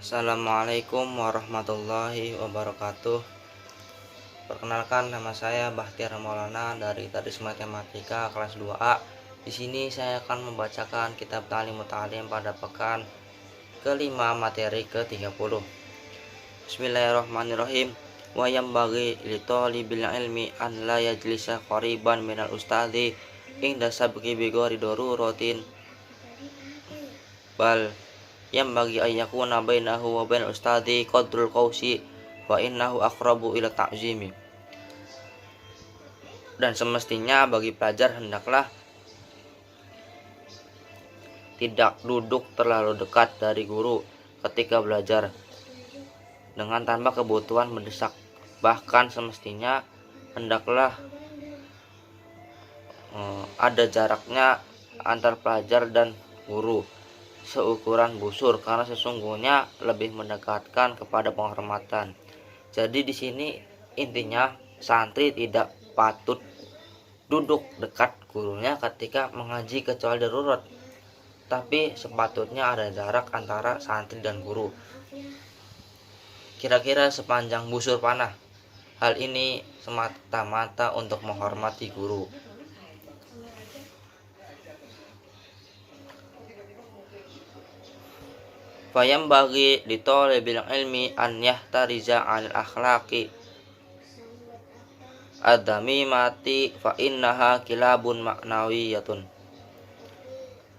Assalamualaikum warahmatullahi wabarakatuh. Perkenalkan, nama saya Bahtiar Maulana dari Tadris Matematika kelas 2A. Di sini saya akan membacakan kitab Ta'lim Muta'alim pada pekan kelima materi ke-30. Bismillahirrahmanirrahim. Wa yambaghi li thalibil ilmi an la yajlisa qariban minal ustadzi inda sabqi bi ghairi daruratin bal yang bagi ayyakuna bainahu wa bainal ustadzi qadrul qausi wa innahu aqrabu ila ta'zimi. Dan semestinya bagi pelajar hendaklah tidak duduk terlalu dekat dari guru ketika belajar dengan tanpa kebutuhan mendesak. Bahkan semestinya hendaklah ada jaraknya antar pelajar dan guru seukuran busur, karena sesungguhnya lebih mendekatkan kepada penghormatan. Jadi di sini intinya santri tidak patut duduk dekat gurunya ketika mengaji kecuali darurat, tapi sepatutnya ada jarak antara santri dan guru kira-kira sepanjang busur panah. Hal ini semata-mata untuk menghormati guru. Fayam bagi ditolibil ilmi an yahtariza anil akhlaqi adami mati fa innaha kilabun maknawiyatun.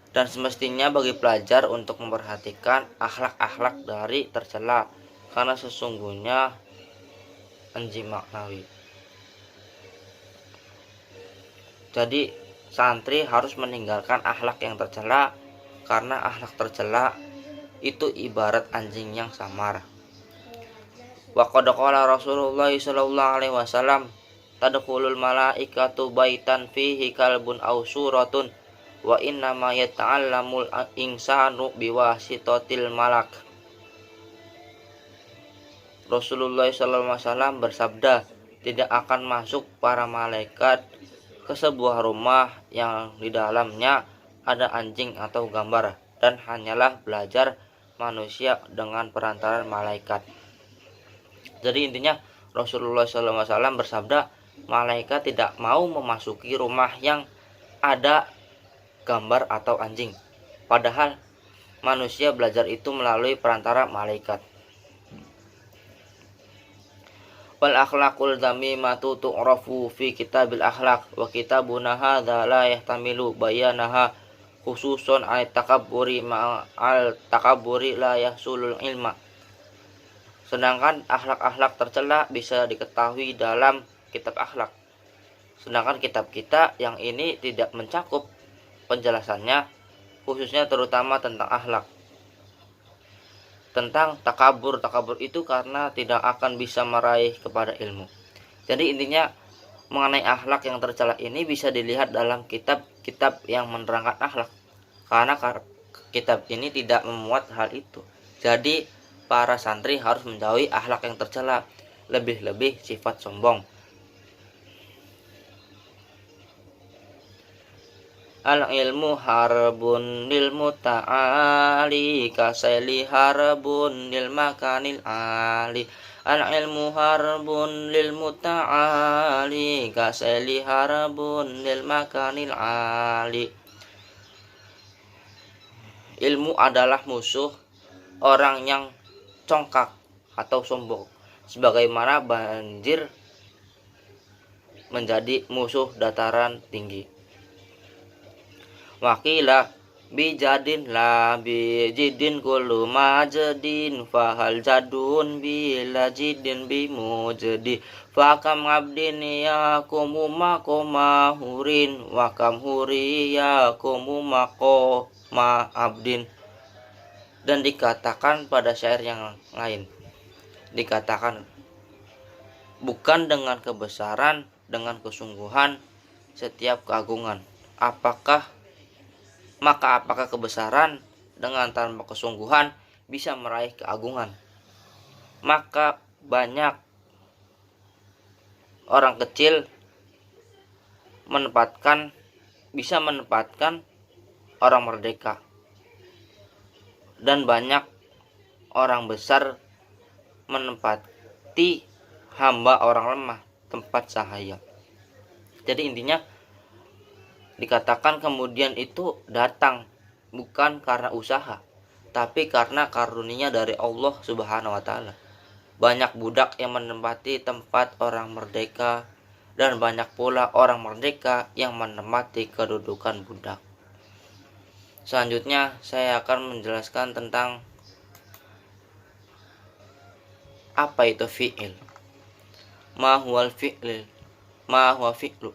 Dan semestinya bagi pelajar untuk memperhatikan akhlak-akhlak dari tercela, karena sesungguhnya anjing maknawi. Jadi santri harus meninggalkan akhlak yang tercela, karena akhlak tercela itu ibarat anjing yang samar. Wa qad qala Rasulullah sallallahu alaihi wasallam, tadkhulul malaikatu baitan fihi kalbun aw suratun wa inna ma yata'allamul insanu biwasitatil malak. Rasulullah sallallahu alaihi wasallam bersabda, tidak akan masuk para malaikat ke sebuah rumah yang di dalamnya ada anjing atau gambar, dan hanyalah belajar manusia dengan perantaraan malaikat. Jadi intinya Rasulullah SAW bersabda, malaikat tidak mau memasuki rumah yang ada gambar atau anjing, padahal manusia belajar itu melalui perantara malaikat. Wal akhlaqul dzamimatu tu'rafu fi kitabil akhlaq wa kitabuna hadza la yahtamilu bayanaha khususun al takabburi ma'al takabburi la yahsulul ilma. Sedangkan akhlak-akhlak tercela bisa diketahui dalam kitab akhlak, sedangkan kitab kita yang ini tidak mencakup penjelasannya, khususnya terutama tentang akhlak. Tentang takabur itu karena tidak akan bisa meraih kepada ilmu. Jadi intinya mengenai akhlak yang tercela ini bisa dilihat dalam kitab-kitab yang menerangkan akhlak, karena kitab ini tidak memuat hal itu. Jadi para santri harus menjauhi akhlak yang tercela, lebih-lebih sifat sombong. Al ilmu harbun lil muta'ali kasaili harbun lil makanil ali. Al ilmu harbun lil muta'ali kasaili harbun lil makanil ali. Ilmu adalah musuh orang yang congkak atau sombong, sebagaimana banjir menjadi musuh dataran tinggi. Wakila bijadin la bijidin kullu majadin fahal jadun bila jidin bimujadi fakam abdin yakumu makoma hurin wakam huri yakumu makoma abdin. Dan dikatakan pada syair yang lain, dikatakan bukan dengan kebesaran, dengan kesungguhan setiap keagungan. Maka apakah kebesaran dengan tanpa kesungguhan bisa meraih keagungan? Maka banyak orang kecil bisa menempatkan orang merdeka, dan banyak orang besar menempati hamba orang lemah tempat sahaya. Jadi intinya dikatakan kemudian itu datang bukan karena usaha, tapi karena karunia dari Allah Subhanahu wa taala. Banyak budak yang menempati tempat orang merdeka, dan banyak pula orang merdeka yang menempati kedudukan budak. Selanjutnya saya akan menjelaskan tentang apa itu fi'il. Ma huwal fi'il? Ma huwa fi'lu?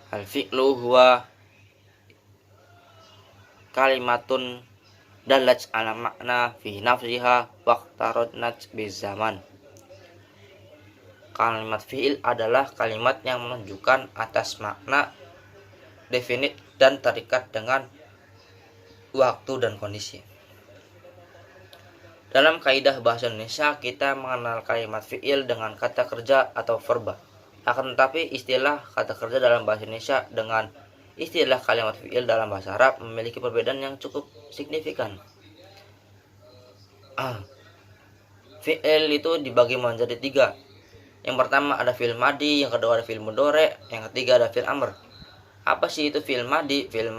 Al-fi'lu huwa kalimatun dalat ala makna fi nafsiha waqtarodnat bizaman. Kalimat fi'il adalah kalimat yang menunjukkan atas makna definit dan terikat dengan waktu dan kondisi. Dalam kaidah bahasa Indonesia, kita mengenal kalimat fi'il dengan kata kerja atau verba. Akan tetapi istilah kata kerja dalam bahasa Indonesia dengan istilah kalimat fi'il dalam bahasa Arab memiliki perbedaan yang cukup signifikan. Fi'il itu dibagi menjadi 3. Yang pertama ada fi'il madi, yang kedua ada fi'il mudhari, yang ketiga ada fi'il amr. Apa sih itu fi'il madi? Fi'il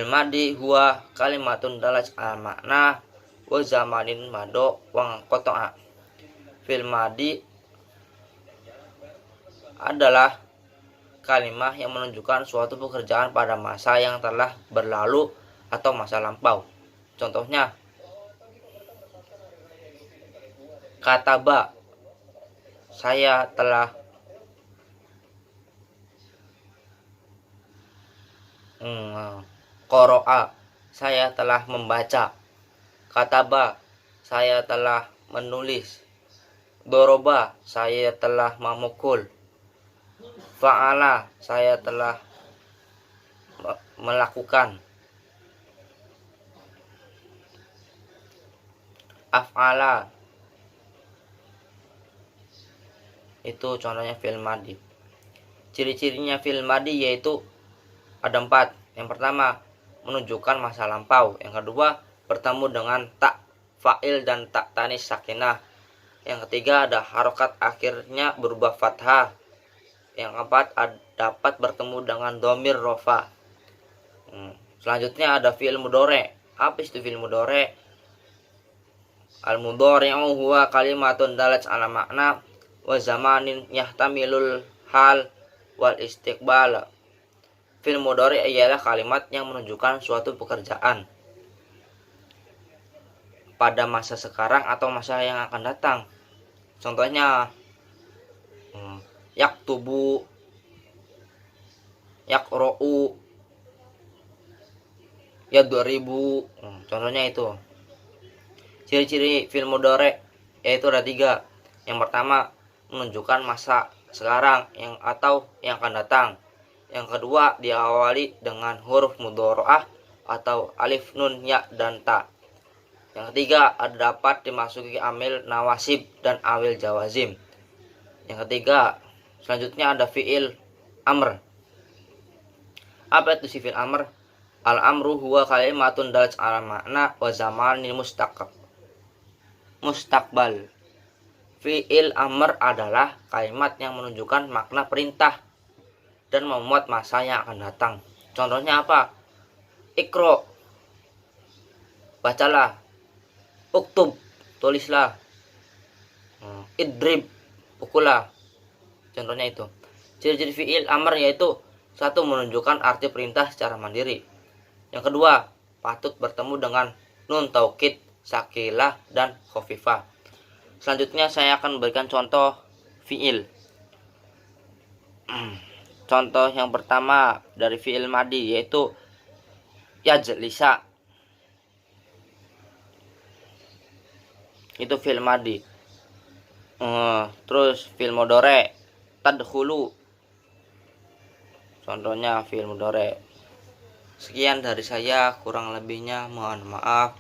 madi huwa kalimatun dalat al makna wa zamanin mado wa qata'a. Fi'il madi adalah kalimat yang menunjukkan suatu pekerjaan pada masa yang telah berlalu atau masa lampau. Contohnya, kataba, saya telah qara'a, saya telah membaca. Kataba, saya telah menulis. Doroba, saya telah memukul. Fa'ala, saya telah melakukan. Af'ala, itu contohnya fi'il madi. Ciri-cirinya fi'il madi yaitu ada 4. Yang pertama, menunjukkan masa lampau. Yang kedua, bertemu dengan tak fa'il dan tak tanis sakinah. Yang ketiga, ada harokat akhirnya berubah fathah. Yang keempat, dapat bertemu dengan domir rofa. Selanjutnya ada fi'il mudhari. Apa itu fi'il mudhari? Al-mudhari'u huwa kalimatun dalat ala makna wa zamanin yahtamilul hal wal istiqbal. Fi'il mudhari ialah kalimat yang menunjukkan suatu pekerjaan pada masa sekarang atau masa yang akan datang. Contohnya, yaktubu, yakro'u, yadribu. Contohnya itu. Ciri-ciri fi'il mudhari yaitu ada 3. Yang pertama, menunjukkan masa sekarang atau yang akan datang. Yang kedua, diawali dengan huruf mudhari'ah atau alif, nun, ya, dan ta. Yang ketiga, dapat dimasuki amil nawasib dan awil jawazim. Yang ketiga, selanjutnya ada fi'il amr. Apa itu fi'il amr? Al-amru huwa kalimatun dalat ala makna wa zamanil mustaqbal. Fi'il amr adalah kalimat yang menunjukkan makna perintah dan memuat masa yang akan datang. Contohnya apa? Iqra, bacalah. Uktub, tulislah. Idrib, pukullah. Contohnya itu. Ciri-ciri fi'il amr yaitu 1. Menunjukkan arti perintah secara mandiri. Yang kedua, patut bertemu dengan nun taukid, sakilah, dan khafifah. Selanjutnya saya akan memberikan contoh fi'il. Contoh yang pertama dari fi'il madi yaitu yajlisa. Itu fi'il madi. Terus fi'il mudhari, tadkhulu. Contohnya fi'il mudhari. Sekian dari saya, kurang lebihnya mohon maaf.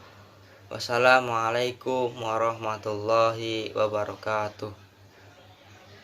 Wassalamualaikum warahmatullahi wabarakatuh.